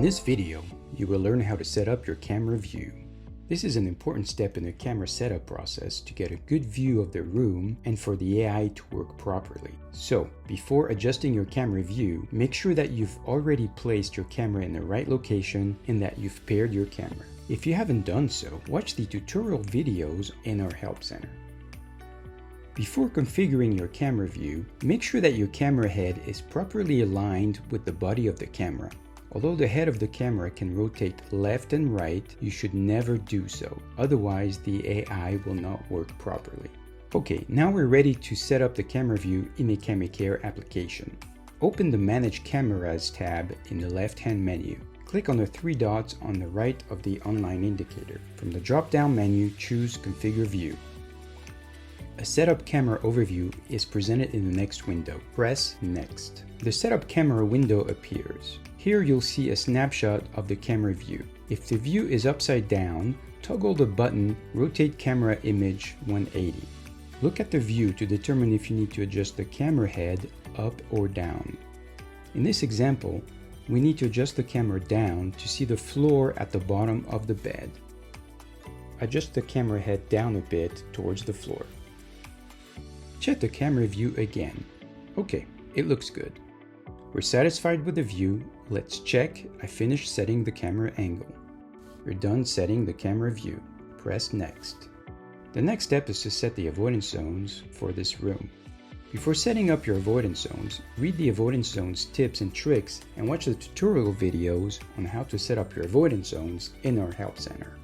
this video, you will learn how to set up your camera view. This is an important step in the camera setup process to get a good view of the room and for the AI to work properly. So, before adjusting your camera view, make sure that you've already placed your camera in the right location and that you've paired your camera. If you haven't done so, watch the tutorial videos in our Help Center. Before configuring your camera view, make sure that your camera head is properly aligned with the body of the camera. Although the head of the camera can rotate left and right, you should never do so. Otherwise, the AI will not work properly. Okay, now we're ready to set up the camera view in a KamiCare application. Open the Manage Cameras tab in the left-hand menu. Click on the three dots on the right of the online indicator. From the drop-down menu, choose Configure View. A setup camera overview is presented in the next window. Press Next. The setup camera window appears. Here you'll see a snapshot of the camera view. If the view is upside down, toggle the button Rotate Camera Image 180. Look at the view to determine if you need to adjust the camera head up or down. In this example, we need to adjust the camera down to see the floor at the bottom of the bed. Adjust the camera head down a bit towards the floor. Check the camera view again. Okay, it looks good. We're satisfied with the view. Let's check I finished setting the camera angle. We're done setting the camera view. Press Next. The next step is to set the avoidance zones for this room. Before setting up your avoidance zones, read the avoidance zones tips and tricks and watch the tutorial videos on how to set up your avoidance zones in our Help Center.